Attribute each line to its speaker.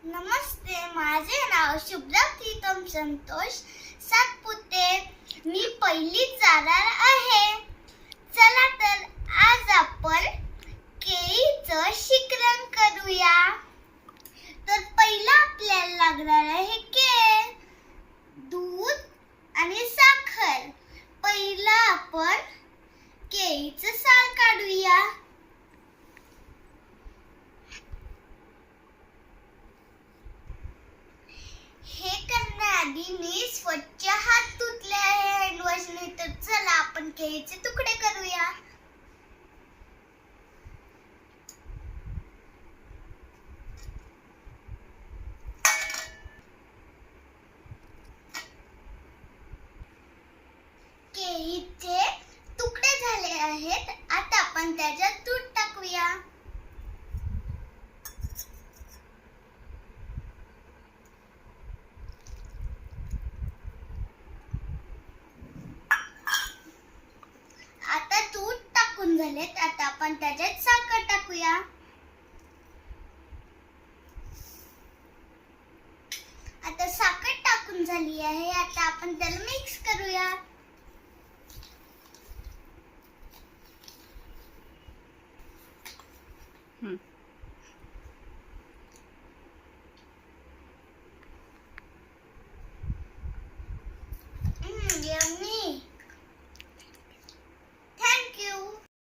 Speaker 1: नमस्ते, माझे नाव शुभ्रा प्रीतम संतोष सातपुते. मी पहिलीत जाणार आहे. चला तर आज आपण केळीचं शिकरण करूया. तर पहिला आपल्याला लागणार आहे केळ, दूध आणि साखर. पहिला आपण केळीचं साल काढूया. हे करण्याआधी मी स्वच्छ हात धुतले आहे हँडवॉशने. तर चला आपण केळीचे तुकडे करूया. केळीचे तुकडे झाले आहेत. आता आपण त्याच्यात दूध टाकूया. आता दूध टाकून झालेत. आता आपण त्याच्यात साखर टाकूया. आता साखर टाकून झाली आहे. आता आपण त्याला मिक्स करूया.